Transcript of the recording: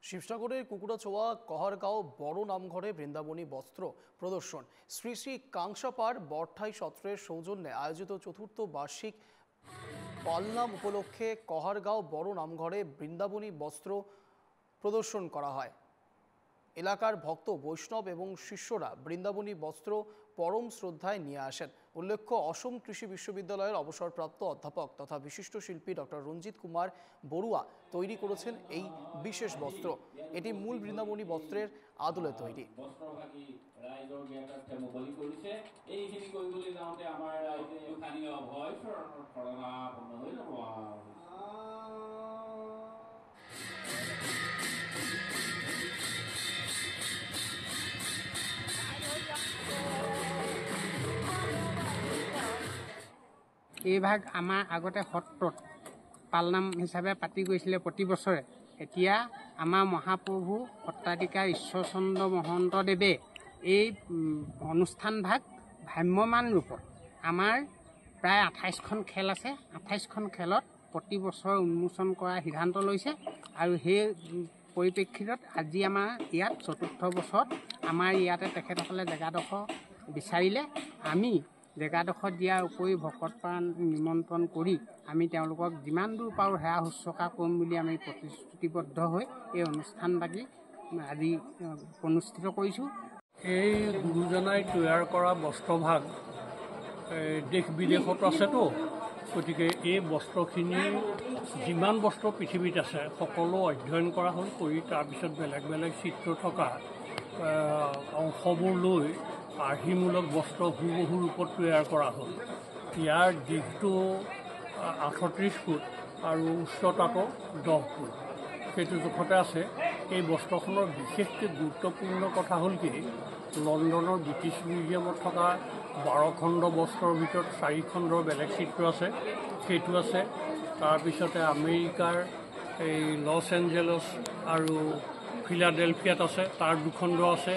শিবসাগরের কুকুড়াছোয়া কহারগাঁও বড় নামঘরে বৃন্দাবনী বস্ত্র প্রদর্শন। শ্রী শ্রী কাংসাপাড় বরঠাই সত্রের সৌজন্যে আয়োজিত চতুর্থ বার্ষিক পালনাম উপলক্ষে কহারগাঁও বড় নামঘরে বৃন্দাবনী বস্ত্র প্রদর্শন করা হয়। এলাকার ভক্ত বৈষ্ণব এবং শিষ্যরা বৃন্দাবনী বস্ত্র পরম শ্রদ্ধায় নিয়ে আসেন। উল্লেখ্য, অসম কৃষি বিশ্ববিদ্যালয়ের অবসরপ্রাপ্ত অধ্যাপক তথা বিশিষ্ট শিল্পী ডক্টর রঞ্জিত কুমার বড়ুয়া তৈরি করেছেন এই বিশেষ বস্ত্র। এটি মূল বৃন্দাবনী বস্ত্রের আদলে তৈরি। এই ভাগ আমাৰ আগতে সত্ৰত পালনাম হিচাপে পাতি গৈছিলে প্ৰতি বছৰে। এতিয়া আমাৰ মহাপ্ৰভু সত্ৰাধিকাৰ ঈশ্বৰচন্দ্ৰ মহন্তদেৱে এই অনুষ্ঠান ভাগ ভ্ৰাম্যমান ৰূপত আমাৰ প্ৰায় 28খন খেল আছে। 28খন খেলত প্ৰতি বছৰ উন্মোচন কৰাৰ সিদ্ধান্ত লৈছে আৰু সেই পৰিপ্ৰেক্ষিতত আজি আমাৰ ইয়াত চতুৰ্থ বছৰত আমাৰ ইয়াতে তেখেতসকলে জেগাডোখৰ বিচাৰিলে। আমি জেগাডোখৰ দিয়াৰ উপৰি ভকতপ্ৰাণ নিমন্ত্ৰণ কৰি আমি তেওঁলোকক যিমান দূৰ পাৰোঁ সেৱা শুশ্ৰূষা কৰিম বুলি আমি প্ৰতিশ্ৰুতিবদ্ধ হৈ এই অনুষ্ঠানভাগি আজি অনুষ্ঠিত কৰিছোঁ। এই গুৰুজনাই তৈয়াৰ কৰা বস্ত্ৰভাগ দেশ বিদেশত আছেতো, গতিকে এই বস্ত্ৰখিনি যিমান বস্ত্ৰ পৃথিৱীত আছে সকলো অধ্যয়ন কৰা হ'ল। কৰি তাৰপিছত বেলেগ বেলেগ চিত্ৰ থকা অংশবোৰ লৈ আৰ্হিমূলক বস্ত্ৰ হুবহু ৰূপত তৈয়াৰ কৰা হ'ল। ইয়াৰ দীঘটো 38 ফুট আৰু উচ্চতাটো 10 ফুট, সেইটো জোখতে আছে। এই বস্ত্ৰখনৰ বিশেষকৈ গুৰুত্বপূৰ্ণ কথা হ'ল কি, লণ্ডনৰ ব্ৰিটিছ মিউজিয়ামত থকা 12 খণ্ড বস্ত্ৰৰ ভিতৰত 4 খণ্ডৰ বেলেগ চিত্ৰ আছে, সেইটো আছে। তাৰপিছতে আমেৰিকাৰ এই লছ এঞ্জেলছ আৰু ফিলাডেলফিয়াত আছে, তাৰ 2 খণ্ড আছে।